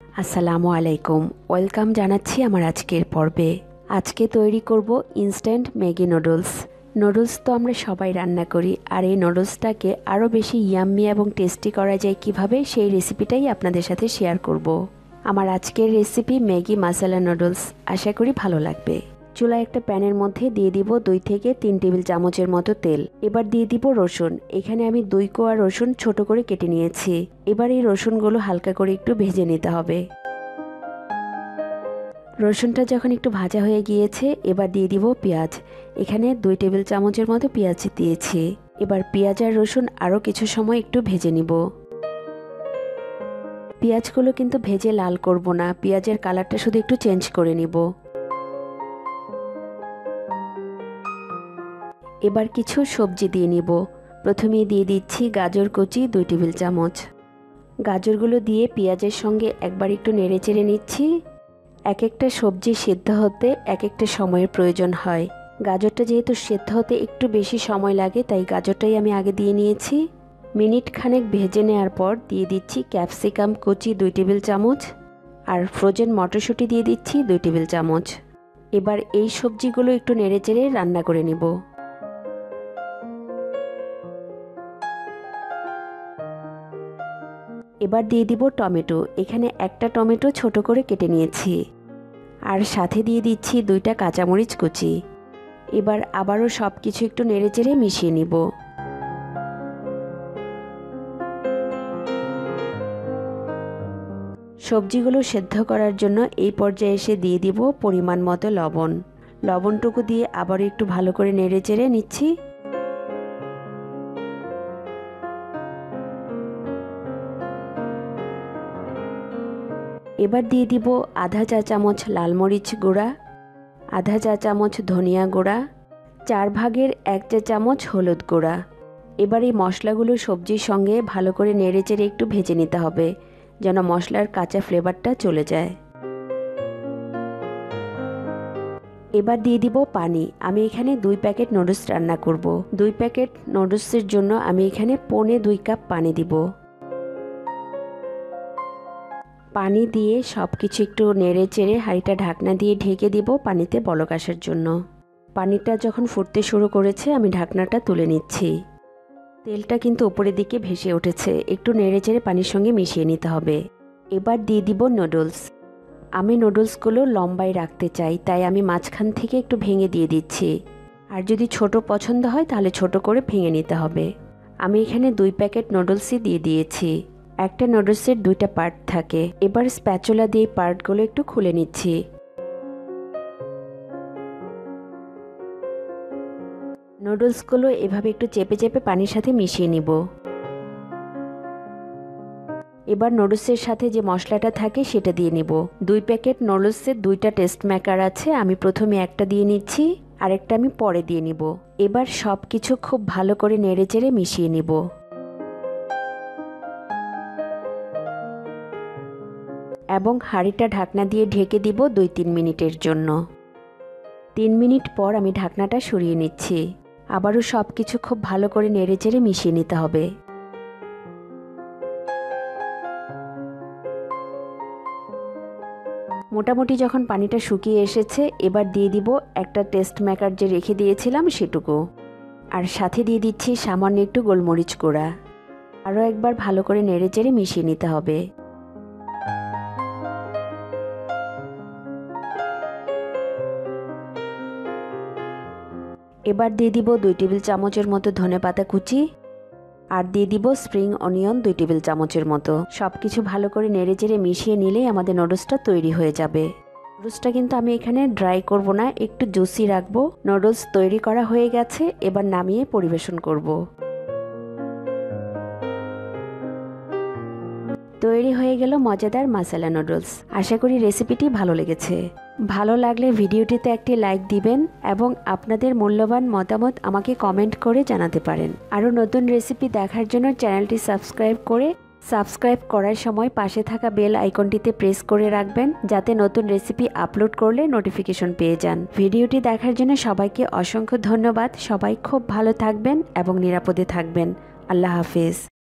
আসসালামু আলাইকুম, ওয়েলকাম জানাচ্ছি আমার আজকের পর্বে। আজকে তৈরি করব ইনস্ট্যান্ট ম্যাগি নুডলস। নুডলস তো আমরা সবাই রান্না করি, আর এই নুডলসটাকে আরও বেশি ইয়াম্মি এবং টেস্টি করা যায় কিভাবে, সেই রেসিপিটাই আপনাদের সাথে শেয়ার করব। আমার আজকের রেসিপি ম্যাগি মাসালা নুডলস, আশা করি ভালো লাগবে। চুলায় একটা প্যানের মধ্যে দিয়ে দিব 2 থেকে 3 টেবিল চামচের মতো তেল। এবার দিয়ে দিব রসুন। এখানে আমি 2 কোয়া রসুন ছোট করে কেটে নিয়েছি। এবার এই রসুনগুলো হালকা করে একটু ভেজে নিতে হবে। রসুনটা যখন একটু ভাজা হয়ে গিয়েছে, এবার দিয়ে দিব পেঁয়াজ। এখানে 2 টেবিল চামচের মতো পেঁয়াজ দিয়েছি। এবার পেঁয়াজ আর রসুন আরও কিছু সময় একটু ভেজে নিব। পেঁয়াজগুলো কিন্তু ভেজে লাল করব না, পেঁয়াজের কালারটা শুধু একটু চেঞ্জ করে নিব। এবার কিছু সবজি দিয়ে নিব। প্রথমেই দিয়ে দিচ্ছি গাজর কুচি 2 টেবিল চামচ। গাজরগুলো দিয়ে পেঁয়াজের সঙ্গে একবার একটু নেড়ে চেড়ে নিচ্ছি। এক একটা সবজি সেদ্ধ হতে এক একটা সময়ের প্রয়োজন হয়। গাজরটা যেহেতু সেদ্ধ হতে একটু বেশি সময় লাগে, তাই গাজরটাই আমি আগে দিয়ে নিয়েছি। মিনিট খানেক ভেজে নেওয়ার পর দিয়ে দিচ্ছি ক্যাপসিকাম কুচি 2 টেবিল চামচ, আর ফ্রোজেন মটরশুঁটি দিয়ে দিচ্ছি 2 টেবিল চামচ। এবার এই সবজিগুলো একটু নেড়ে চেড়ে রান্না করে নেব। এবার দিয়ে দিব টমেটো। এখানে একটা টমেটো ছোট করে কেটে নিয়েছি, আর সাথে দিয়ে দিচ্ছি 2টা কাঁচামরিচ কুচি। এবার আবারও সব কিছু একটু নেড়েচেড়ে মিশিয়ে নিব। সবজিগুলো সেদ্ধ করার জন্য এই পর্যায়ে এসে দিয়ে দিব পরিমাণ মতো লবণ। লবণটুকু দিয়ে আবার একটু ভালো করে নেড়েচেড়ে নিচ্ছি। এবার দিয়ে দিব আধা চা চামচ লাল মরিচ গুঁড়া, আধা চা চামচ ধনিয়া গুঁড়া, 4 ভাগের 1 চা চামচ হলুদ গুঁড়া। এবার এই মশলাগুলো সবজির সঙ্গে ভালো করে নেড়েচেড়ে একটু ভেজে নিতে হবে, যেন মশলার কাঁচা ফ্লেভারটা চলে যায়। এবার দিয়ে দিব পানি। আমি এখানে 2 প্যাকেট নুডলস রান্না করব। 2 প্যাকেট নুডলসের জন্য আমি এখানে 2.25 কাপ পানি দিব। পানি দিয়ে সব কিছু একটু নেড়ে চেড়ে হাঁড়িটা ঢাকনা দিয়ে ঢেকে দিব পানিতে বলক আসার জন্য। পানিটা যখন ফুটতে শুরু করেছে, আমি ঢাকনাটা তুলে নিচ্ছি। তেলটা কিন্তু উপরের দিকে ভেসে উঠেছে, একটু নেড়ে চেড়ে পানির সঙ্গে মিশিয়ে নিতে হবে। এবার দিয়ে দিব নুডলস। আমি নুডলসগুলো লম্বায় রাখতে চাই, তাই আমি মাঝখান থেকে একটু ভেঙে দিয়ে দিচ্ছি। আর যদি ছোট পছন্দ হয় তাহলে ছোট করে ভেঙে নিতে হবে। আমি এখানে 2 প্যাকেট নুডলসই দিয়ে দিয়েছি। একটা নুডলসের 2টা পার্ট থাকে। এবার স্প্যাচুলা দিয়ে পার্টগুলো একটু খুলে নিচ্ছি। নুডলসগুলো এভাবে একটু চেপে চেপে পানির সাথে মিশিয়ে নিব। এবার নুডলসের সাথে যে মশলাটা থাকে সেটা দিয়ে নিব। 2 প্যাকেট নুডলসের 2টা টেস্ট মেকার আছে, আমি প্রথমে একটা দিয়ে নিচ্ছি, আরেকটা আমি পরে দিয়ে নিব। এবার সব কিছু খুব ভালো করে নেড়েচেড়ে মিশিয়ে নিব। এবং হাঁড়িটা ঢাকনা দিয়ে ঢেকে দিব 2-3 মিনিটের জন্য। 3 মিনিট পর আমি ঢাকনাটা সরিয়ে নিচ্ছি। আবারও সব কিছু খুব ভালো করে নেড়েচেড়ে মিশিয়ে নিতে হবে। মোটামুটি যখন পানিটা শুকিয়ে এসেছে, এবার দিয়ে দিব একটা টেস্ট মেকার যে রেখে দিয়েছিলাম সেটুকু, আর সাথে দিয়ে দিচ্ছি সামান্য একটু গোলমরিচ গুঁড়া। আরও একবার ভালো করে নেড়েচেড়ে মিশিয়ে নিতে হবে। এবার দিয়ে দিব 2 টেবিল চামচের মতো ধনেপাতা কুচি, আর দিয়ে দিব স্প্রিং অনিয়ন 2 টেবিল চামচের মতো। সব কিছু ভালো করে নেড়েচেড়ে মিশিয়ে নিলেই আমাদের নুডলসটা তৈরি হয়ে যাবে। নুডলসটা কিন্তু আমি এখানে ড্রাই করব না, একটু জুসি রাখবো। নুডলস তৈরি করা হয়ে গেছে, এবার নামিয়ে পরিবেশন করব। তৈরি হয়ে গেল মজাদার মাসালা নুডলস। আশা করি রেসিপিটি ভালো লেগেছে। ভালো লাগলে ভিডিওটিতে একটি লাইক দিবেন এবং আপনাদের মূল্যবান মতামত আমাকে কমেন্ট করে জানাতে পারেন। আরও নতুন রেসিপি দেখার জন্য চ্যানেলটি সাবস্ক্রাইব করার সময় পাশে থাকা বেল আইকনটিতে প্রেস করে রাখবেন, যাতে নতুন রেসিপি আপলোড করলে নোটিফিকেশন পেয়ে যান। ভিডিওটি দেখার জন্য সবাইকে অসংখ্য ধন্যবাদ। সবাই খুব ভালো থাকবেন এবং নিরাপদে থাকবেন। আল্লাহ হাফেজ।